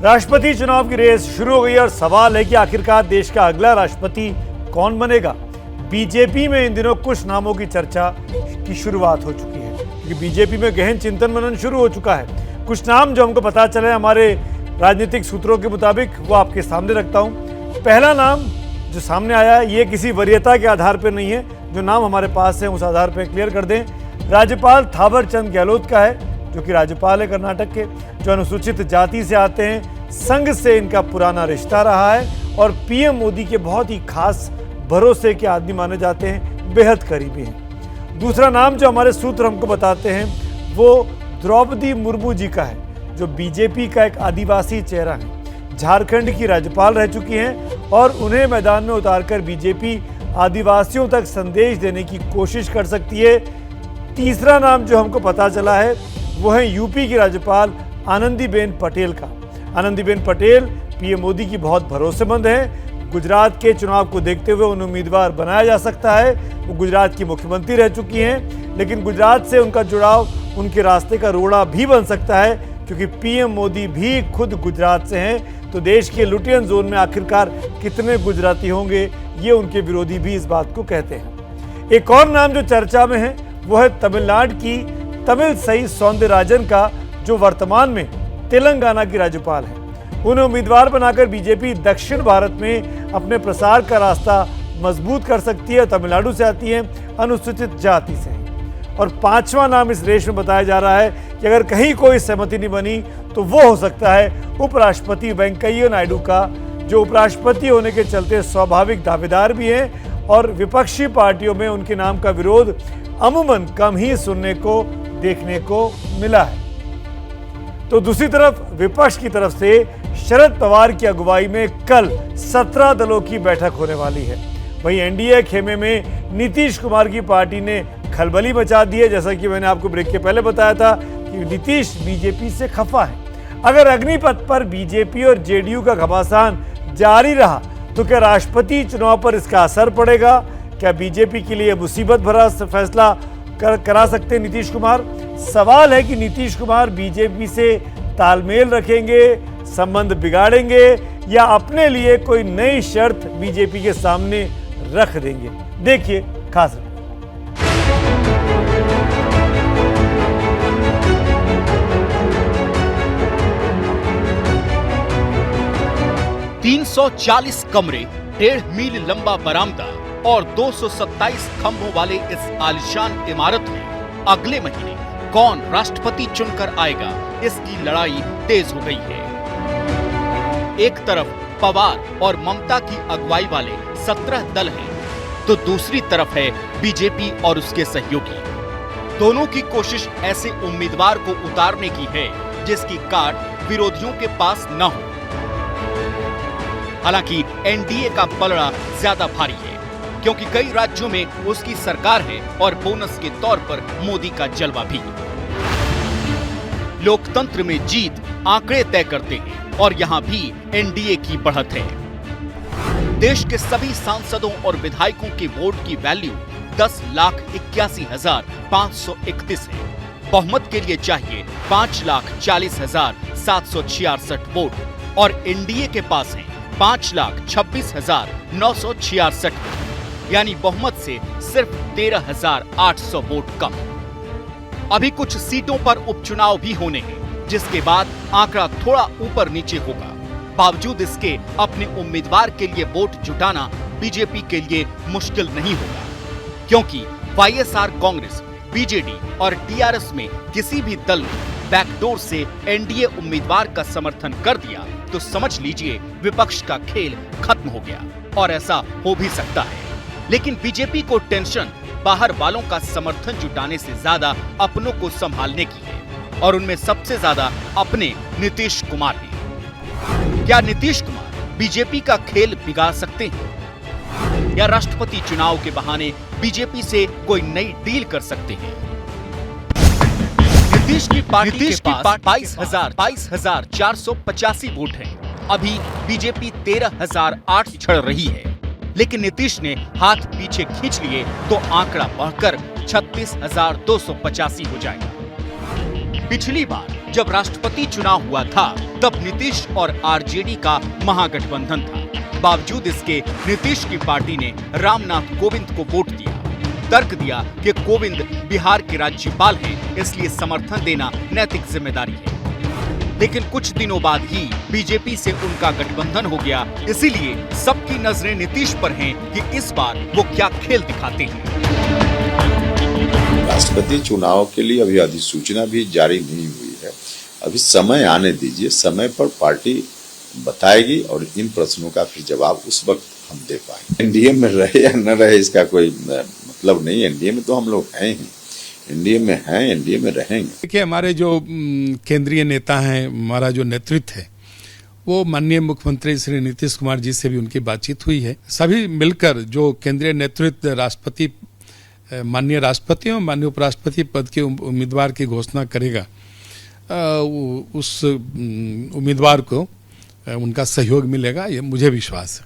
राष्ट्रपति चुनाव की रेस शुरू हो गई और सवाल है कि आखिरकार देश का अगला राष्ट्रपति कौन बनेगा। बीजेपी में इन दिनों कुछ नामों की चर्चा की शुरुआत हो चुकी है, क्योंकि बीजेपी में गहन चिंतन मनन शुरू हो चुका है। कुछ नाम जो हमको पता चले हमारे राजनीतिक सूत्रों के मुताबिक, वो आपके सामने रखता हूं। पहला नाम जो सामने आया है, ये किसी वरीयता के आधार पर नहीं है, जो नाम हमारे पास है उस आधार पर क्लियर कर दें। राज्यपाल थावर चंद गहलोत का है, जो कि राज्यपाल है कर्नाटक के, जो अनुसूचित जाति से आते हैं। संघ से इनका पुराना रिश्ता रहा है और पीएम मोदी के बहुत ही खास भरोसे के आदमी माने जाते हैं, बेहद करीबी हैं। दूसरा नाम जो हमारे सूत्र हमको बताते हैं वो द्रौपदी मुर्मू जी का है, जो बीजेपी का एक आदिवासी चेहरा है। झारखंड की राज्यपाल रह चुकी हैं और उन्हें मैदान में उतारकर बीजेपी आदिवासियों तक संदेश देने की कोशिश कर सकती है। तीसरा नाम जो हमको पता चला है वो है यूपी की राज्यपाल आनंदीबेन पटेल का। आनंदीबेन पटेल पीएम मोदी की बहुत भरोसेमंद हैं। गुजरात के चुनाव को देखते हुए उन्हें उम्मीदवार बनाया जा सकता है। वो गुजरात की मुख्यमंत्री रह चुकी हैं, लेकिन गुजरात से उनका जुड़ाव उनके रास्ते का रोड़ा भी बन सकता है, क्योंकि पीएम मोदी भी खुद गुजरात से हैं। तो देश के लुटियन जोन में आखिरकार कितने गुजराती होंगे, ये उनके विरोधी भी इस बात को कहते हैं। एक और नाम जो चर्चा में है वो है तमिलनाडु की तमिलसाई सौंदरराजन का, जो वर्तमान में तेलंगाना की राज्यपाल है। उन्हें उम्मीदवार बनाकर बीजेपी दक्षिण भारत में अपने प्रसार का रास्ता मजबूत कर सकती है। तमिलनाडु से आती है, अनुसूचित जाति से है। और पांचवा नाम इस रेस में बताया जा रहा है कि अगर कहीं कोई सहमति नहीं बनी तो वो हो सकता है उपराष्ट्रपति वेंकैया नायडू का, जो उपराष्ट्रपति होने के चलते स्वाभाविक दावेदार भी हैं और विपक्षी पार्टियों में उनके नाम का विरोध अमूमन कम ही सुनने को देखने को मिला है। तो दूसरी तरफ विपक्ष की तरफ से शरद पवार की अगुवाई में कल 17 दलों की बैठक होने वाली है। वहीं एनडीए खेमे में नीतीश कुमार की पार्टी ने खलबली मचा दी है। जैसा कि मैंने आपको ब्रेक के पहले बताया था कि नीतीश बीजेपी से खफा है। अगर अग्निपथ पर बीजेपी और जेडीयू का घमासान जारी रहा तो क्या राष्ट्रपति चुनाव पर इसका असर पड़ेगा? क्या बीजेपी के लिए मुसीबत भरा फैसला करा सकते हैं नीतीश कुमार? सवाल है कि नीतीश कुमार बीजेपी से तालमेल रखेंगे, संबंध बिगाड़ेंगे या अपने लिए कोई नई शर्त बीजेपी के सामने रख देंगे। देखिए खास 340 कमरे, 1.5 मील लंबा बरामदा और 227 खंभों वाले इस आलीशान इमारत में अगले महीने कौन राष्ट्रपति चुनकर आएगा, इसकी लड़ाई तेज हो गई है। एक तरफ पवार और ममता की अगुवाई वाले 17 दल हैं, तो दूसरी तरफ है बीजेपी और उसके सहयोगी। दोनों की कोशिश ऐसे उम्मीदवार को उतारने की है जिसकी कार्ड विरोधियों के पास न हो। हालांकि एनडीए का पलड़ा ज्यादा भारी है, क्योंकि कई राज्यों में उसकी सरकार है और बोनस के तौर पर मोदी का जलवा भी। लोकतंत्र में जीत आंकड़े तय करते हैं और यहां भी एनडीए की बढ़त है। देश के सभी सांसदों और विधायकों के वोट की वैल्यू 10,81,531 है। बहुमत के लिए चाहिए 5,40,766 वोट और एनडीए के पास है 5,26,966, यानी बहुमत से सिर्फ 13,800 वोट कम। अभी कुछ सीटों पर उपचुनाव भी होने हैं, जिसके बाद आंकड़ा थोड़ा ऊपर नीचे होगा। बावजूद इसके अपने उम्मीदवार के लिए वोट जुटाना बीजेपी के लिए मुश्किल नहीं होगा, क्योंकि वाईएसआर कांग्रेस, बीजेडी और टीआरएस में किसी भी दल ने बैकडोर से एनडीए उम्मीदवार का समर्थन कर दिया तो समझ लीजिए विपक्ष का खेल खत्म हो गया। और ऐसा हो भी सकता है, लेकिन बीजेपी को टेंशन बाहर वालों का समर्थन जुटाने से ज्यादा अपनों को संभालने की है, और उनमें सबसे ज्यादा अपने नीतीश कुमार हैं। क्या नीतीश कुमार बीजेपी का खेल बिगाड़ सकते हैं, या राष्ट्रपति चुनाव के बहाने बीजेपी से कोई नई डील कर सकते हैं? नीतीश की पार्टी के पास 22,485 वोट हैं। अभी बीजेपी 13,008 छड़ रही है, लेकिन नीतीश ने हाथ पीछे खींच लिए तो आंकड़ा बढ़कर 36,285 हो जाएगा। पिछली बार जब राष्ट्रपति चुनाव हुआ था तब नीतीश और आरजेडी का महागठबंधन था। बावजूद इसके नीतीश की पार्टी ने रामनाथ कोविंद को वोट दिया। तर्क दिया कि कोविंद बिहार के राज्यपाल हैं, इसलिए समर्थन देना नैतिक जिम्मेदारी है। लेकिन कुछ दिनों बाद ही बीजेपी से उनका गठबंधन हो गया। इसीलिए सबकी नजरें नीतीश पर हैं कि इस बार वो क्या खेल दिखाते हैं। राष्ट्रपति चुनाव के लिए अभी अधिसूचना भी जारी नहीं हुई है। अभी समय आने दीजिए, समय पर पार्टी बताएगी और इन प्रश्नों का फिर जवाब उस वक्त हम दे पाएंगे। एनडीए में रहे या न रहे इसका कोई मतलब नहीं। एनडीए में तो हम लोग हैं ही, एनडीए में हैं, एनडीए में रहेंगे। देखिए, हमारे जो केंद्रीय नेता हैं, हमारा जो नेतृत्व है, वो माननीय मुख्यमंत्री श्री नीतीश कुमार जी से भी उनकी बातचीत हुई है। सभी मिलकर जो केंद्रीय नेतृत्व राष्ट्रपति, माननीय राष्ट्रपति और माननीय उपराष्ट्रपति पद के उम्मीदवार की घोषणा करेगा, उस उम्मीदवार को उनका सहयोग मिलेगा, ये मुझे विश्वास है।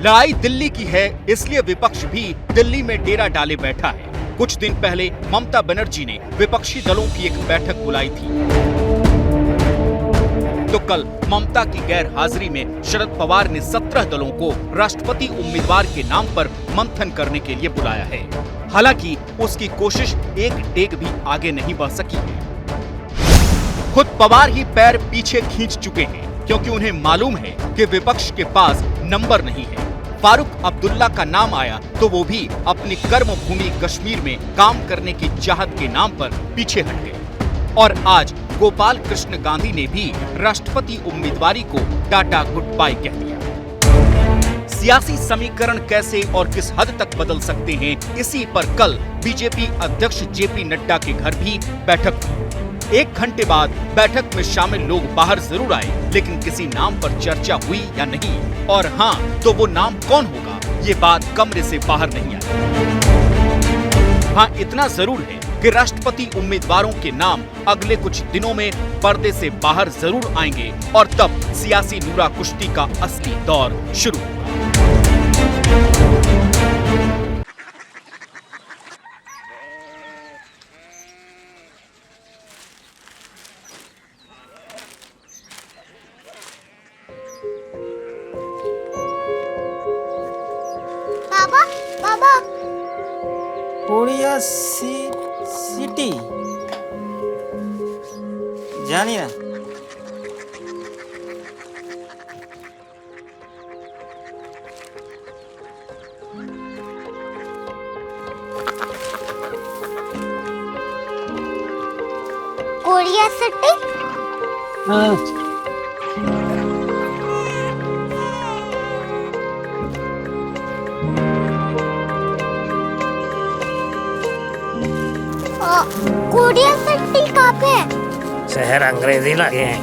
लड़ाई दिल्ली की है, इसलिए विपक्ष भी दिल्ली में डेरा डाले बैठा है। कुछ दिन पहले ममता बनर्जी ने विपक्षी दलों की एक बैठक बुलाई थी, तो कल ममता की गैर हाजिरी में शरद पवार ने 17 दलों को राष्ट्रपति उम्मीदवार के नाम पर मंथन करने के लिए बुलाया है। हालांकि उसकी कोशिश एक डेग भी आगे नहीं बढ़ सकी है। खुद पवार ही पैर पीछे खींच चुके हैं, क्योंकि उन्हें मालूम है कि विपक्ष के पास नंबर नहीं है। फारूक अब्दुल्ला का नाम आया तो वो भी अपनी कर्मभूमि कश्मीर में काम करने की चाहत के नाम पर पीछे हट गए। और आज गोपाल कृष्ण गांधी ने भी राष्ट्रपति उम्मीदवारी को टाटा गुड बाय कह दिया। सियासी समीकरण कैसे और किस हद तक बदल सकते हैं, इसी पर कल बीजेपी अध्यक्ष जेपी नड्डा के घर भी बैठक हुई। 1 घंटे बाद बैठक में शामिल लोग बाहर जरूर आए, लेकिन किसी नाम पर चर्चा हुई या नहीं, और हाँ तो वो नाम कौन होगा, ये बात कमरे से बाहर नहीं आई। हाँ, इतना जरूर है कि राष्ट्रपति उम्मीदवारों के नाम अगले कुछ दिनों में पर्दे से बाहर जरूर आएंगे, और तब सियासी नूरा कुश्ती का असली दौर शुरू होगा। कोरिया सिटी जानी ना। Korea city? हाँ। कोरिया सिटी कहाँ पे है? शहर अंग्रेजी लगे हैं।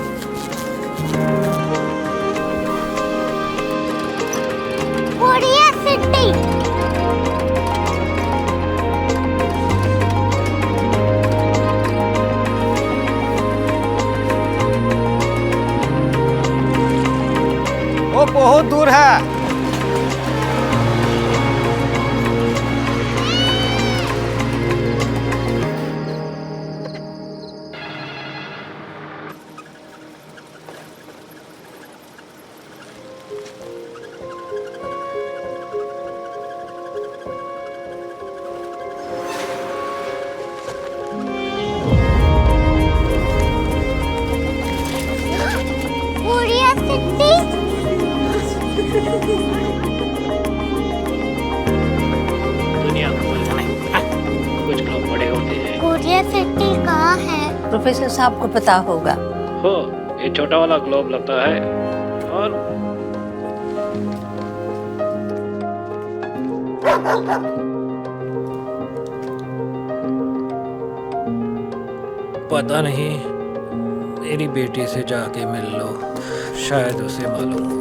Korea city. वो बहुत दूर है। Korea city. दुनिया को कुछ लोग बड़े होते हैं। कोरिया सिटी कहाँ है? प्रोफेसर साहब को पता होगा। हो, ये छोटा वाला ग्लोब लगता है और पता नहीं, मेरी बेटी से जाके मिल लो, शायद उसे मालूम हो।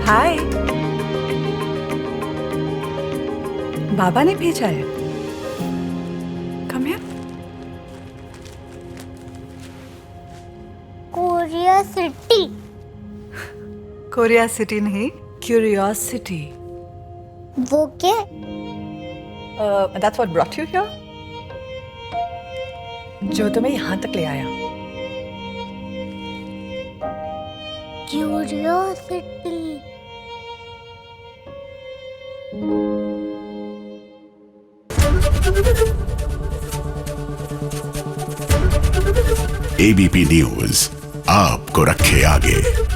हाय, बाबा ने भेजा है। Come here. क्यूरियोसिटी नहीं, क्यूरियोसिटी। वो क्या? That's what brought you here? जो तुम्हें यहाँ तक ले आया। क्यूरियोसिटी। एबीपी न्यूज आपको रखे आगे।